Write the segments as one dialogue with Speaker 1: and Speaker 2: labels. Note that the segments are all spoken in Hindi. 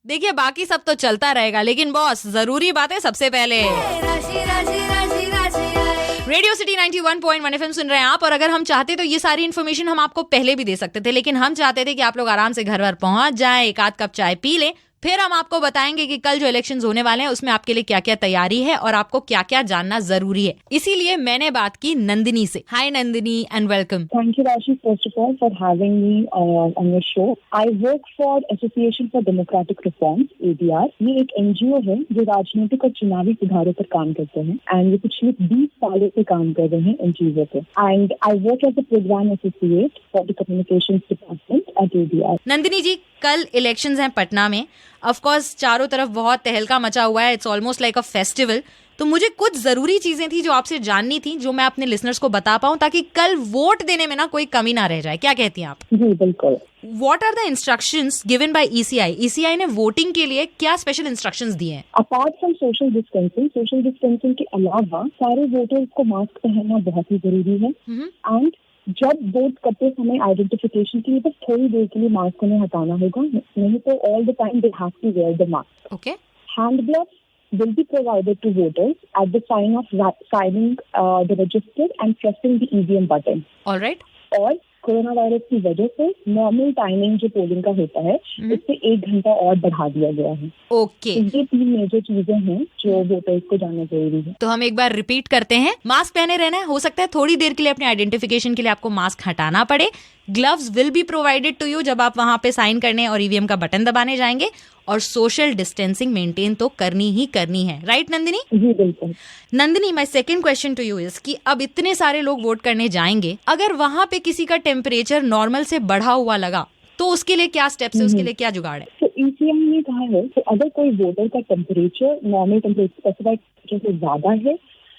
Speaker 1: देखिए बाकी सब तो चलता रहेगा, लेकिन बॉस जरूरी बातें सबसे पहले। रेडियो सिटी 91.1 FM सुन रहे हैं आप, और अगर हम चाहते तो ये सारी इन्फॉर्मेशन हम आपको पहले भी दे सकते थे, लेकिन हम चाहते थे कि आप लोग आराम से घर पहुंच जाएं, एक आध कप चाय पी लें, फिर हम आपको बताएंगे कि कल जो इलेक्शंस होने वाले हैं उसमें आपके लिए क्या क्या तैयारी है और आपको क्या क्या जानना जरूरी है। इसीलिए मैंने बात की नंदिनी से। Hi Nandini and welcome.
Speaker 2: Thank you Rashi first of all for having me on your show. I work for Association for Democratic Reforms, ADR। ये एक NGO है जो राजनीतिक और चुनावी सुधारों पर काम करते हैं, एंड ये पिछले 20 सालों से काम कर रहे हैं इन चीजों पे। And I work as a programme associate for the communications department at ADR।
Speaker 1: Nandini ji, कल इलेक्शंस हैं पटना में। ऑफ कोर्स चारों तरफ बहुत तहलका मचा हुआ है, it's almost like a festival. तो मुझे कुछ जरूरी चीजें थी जो आपसे जाननी थी, जो मैं अपने लिसनर्स को बता पाऊं, ताकि कल वोट देने में ना कोई कमी ना रह जाए। क्या कहती हैं आप?
Speaker 2: जी बिल्कुल।
Speaker 1: What are the instructions given by ECI? ECI ने वोटिंग के लिए क्या स्पेशल इंस्ट्रक्शंस दिए हैं?
Speaker 2: अपार्ट फ्रॉम सोशल डिस्टेंसिंग के अलावा सारे वोटर्स को मास्क पहनना बहुत ही जरूरी है। एंड जब वोट करते समय आइडेंटिफिकेशन के लिए बस थोड़ी देर के लिए मास्क उन्हें हटाना होगा, नहीं तो all the time they have to wear the mask.
Speaker 1: Okay.
Speaker 2: Hand gloves will be provided to voters at the sign of signing the register and pressing the EVM button.
Speaker 1: All right.
Speaker 2: और कोरोना वायरस की वजह से नॉर्मल टाइमिंग जो पोलिंग का होता है उससे 1 घंटा और बढ़ा दिया गया है।
Speaker 1: ओके।
Speaker 2: ये 3 मेजर चीजें हैं जो वोटर्स को जानना जरूरी है।
Speaker 1: तो हम एक बार रिपीट करते हैं। मास्क पहने रहना है, हो सकता है थोड़ी देर के लिए अपने आइडेंटिफिकेशन के लिए आपको मास्क हटाना पड़े। Gloves will be provided to you जब आप वहां पे साइन करने और EVM का बटन दबाने जाएंगे, और सोशल डिस्टेंसिंग मेंटेन तो करनी ही करनी है। राइट नंदिनी?
Speaker 2: जी बिल्कुल।
Speaker 1: Nandini, my second question to you is कि अब इतने सारे लोग वोट करने जाएंगे, अगर वहां पे किसी का टेम्परेचर नॉर्मल से बढ़ा हुआ लगा तो उसके लिए क्या स्टेप्स है, उसके लिए क्या जुगाड़ है?
Speaker 2: तो ECI ने कहा है कि अगर कोई वोटर का temperature normal temperature specified temperature से ज्यादा है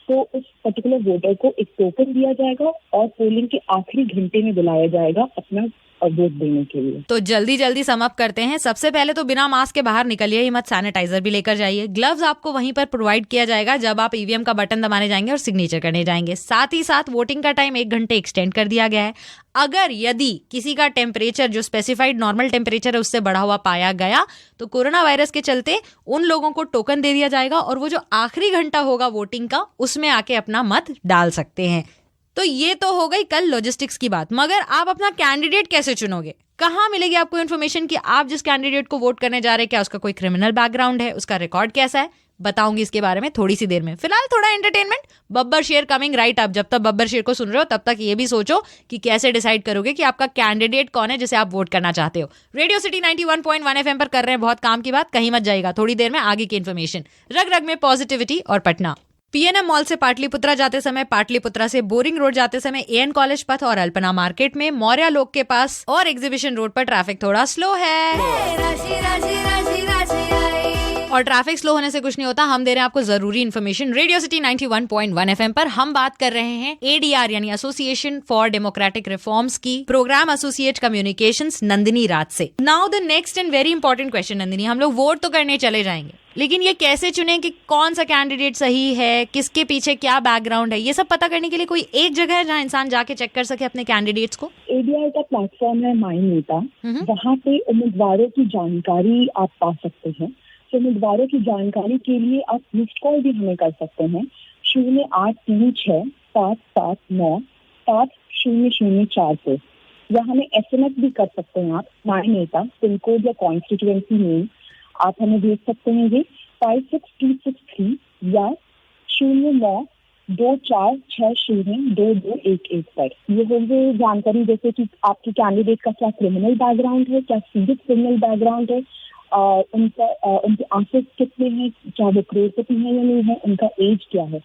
Speaker 2: तो उस पर्टिकुलर वोटर को एक टोकन दिया जाएगा और पोलिंग के आखिरी घंटे में बुलाया जाएगा अपना वोट देने के लिए।
Speaker 1: तो जल्दी जल्दी सम अप करते हैं। सबसे पहले तो बिना मास्क के बाहर निकलिए ही मत, सैनिटाइजर भी लेकर जाइए। ग्लव्स आपको वहीं पर प्रोवाइड किया जाएगा जब आप EVM का बटन दबाने जाएंगे और सिग्नेचर करने जाएंगे। साथ ही साथ वोटिंग का टाइम 1 घंटे एक्सटेंड कर दिया गया है। अगर यदि किसी का टेम्परेचर जो स्पेसिफाइड नॉर्मल टेम्परेचर है उससे बढ़ा हुआ पाया गया तो कोरोना वायरस के चलते उन लोगों को टोकन दे दिया जाएगा, और वो जो आखिरी घंटा होगा वोटिंग का उसमें आके अपना मत डाल सकते हैं। तो ये तो हो गई कल लॉजिस्टिक्स की बात, मगर आप अपना कैंडिडेट कैसे चुनोगे? कहाँ मिलेगी आपको इन्फॉर्मेशन कि आप जिस कैंडिडेट को वोट करने जा रहे हैं क्या उसका कोई क्रिमिनल बैकग्राउंड है, उसका रिकॉर्ड कैसा है? बताऊंगी इसके बारे में थोड़ी सी देर में। फिलहाल थोड़ा एंटरटेनमेंट। बब्बर शेर कमिंग राइट अप। जब तक बब्बर शेर को सुन रहे हो तब तक ये भी सोचो कि कैसे डिसाइड करोगे कि आपका कैंडिडेट कौन है जिसे आप वोट करना चाहते हो। रेडियो सिटी 91.1 FM पर कर रहे हैं बहुत काम की बात, कहीं मत जाइएगा। थोड़ी देर में आगे की इन्फॉर्मेशन। रग रग में पॉजिटिविटी और पटना। PNM मॉल से पाटलिपुत्रा जाते समय, पाटलिपुत्रा से बोरिंग रोड जाते समय AN कॉलेज पथ और अल्पना मार्केट में, मौर्या लोक के पास और एग्जीबिशन रोड पर ट्रैफिक थोड़ा स्लो है। और ट्रैफिक स्लो होने से कुछ नहीं होता, हम दे रहे हैं आपको जरूरी इन्फॉर्मेशन। रेडियो सिटी 91.1 FM पर हम बात कर रहे हैं ADR यानी एसोसिएशन फॉर डेमोक्रेटिक रिफॉर्म्स की प्रोग्राम एसोसिएट कम्युनिकेशंस नंदिनी राज से। Now the next and very important question Nandini, हम लोग वोट तो करने चले जाएंगे, लेकिन ये कैसे चुने कि कौन सा कैंडिडेट सही है, किसके पीछे क्या बैकग्राउंड है, ये सब पता करने के लिए कोई एक जगह है जहाँ इंसान जाके चेक कर सके अपने कैंडिडेट्स को?
Speaker 2: ADR का प्लेटफॉर्म है माई नेता, वहाँ पे उम्मीदवारों की जानकारी आप पा सकते हैं। तो उम्मीदवारों की जानकारी के लिए आप मिस्ड कॉल भी हमें कर सकते हैं 0836-779-7004 पे, या हमें SMS भी कर सकते हैं आप माई नेता पिन कोड या कॉन्स्टिट्यूएंसी नेम आप हमें भेज सकते हैं ये 56263 या 0924602211 पर। ये होंगे जानकारी जैसे कि आपके कैंडिडेट का क्या क्रिमिनल बैकग्राउंड है, क्या सीरियस क्रिमिनल बैकग्राउंड है, उनके आंसर कितने हैं, क्या वो करोड़पति है या नहीं है, उनका एज क्या है।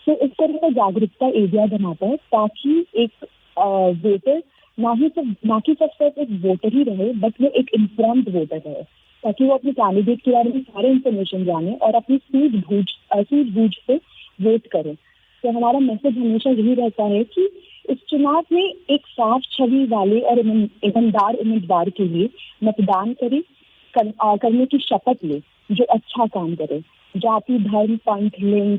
Speaker 2: तो इस तरह का जागरूकता एरिया बनाता है ताकि एक वोटर ना कि सिर्फ एक वोटर ही रहे, बट वो एक इन्फॉर्म्ड वोटर रहे, ताकि वो अपने कैंडिडेट के बारे में सारे इन्फॉर्मेशन जाने और अपनी सूझबूझ से वोट करें। तो हमारा मैसेज हमेशा यही रहता है कि इस चुनाव में एक साफ छवि वाले और ईमानदार उम्मीदवार के लिए मतदान करें, करने की शपथ ले जो अच्छा काम करे। जाति, धर्म, पंथ, लिंग,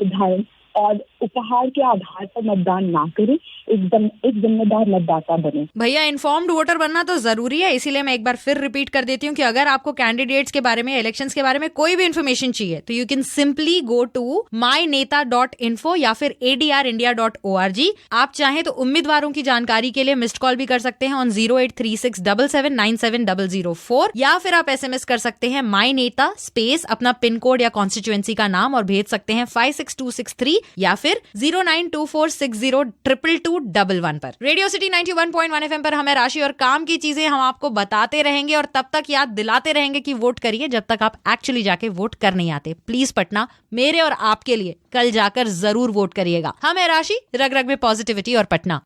Speaker 2: और उपहार के आधार पर मतदान ना करें, एक जिम्मेदार मतदाता बने।
Speaker 1: भैया इन्फॉर्म्ड वोटर बनना तो जरूरी है, इसीलिए मैं एक बार फिर रिपीट कर देती हूँ कि अगर आपको कैंडिडेट्स के बारे में, इलेक्शंस के बारे में कोई भी इन्फॉर्मेशन चाहिए तो you can simply go to myneta.info या फिर adrindia.org। आप चाहें तो उम्मीदवारों की जानकारी के लिए मिस्ड कॉल भी कर सकते हैं ऑन 083677970004 या फिर आप SMS कर सकते हैं myneta स्पेस अपना पिन कोड या कॉन्स्टिट्यूएंसी का नाम और भेज सकते हैं 56263 या फिर 0924602211 पर। रेडियो सिटी 91.1 FM पर हमें राशि और काम की चीजें हम आपको बताते रहेंगे और तब तक याद दिलाते रहेंगे कि वोट करिए जब तक आप एक्चुअली जाके वोट कर नहीं आते। प्लीज पटना, मेरे और आपके लिए कल जाकर जरूर वोट करिएगा। हमें राशि, रग रग में पॉजिटिविटी और पटना।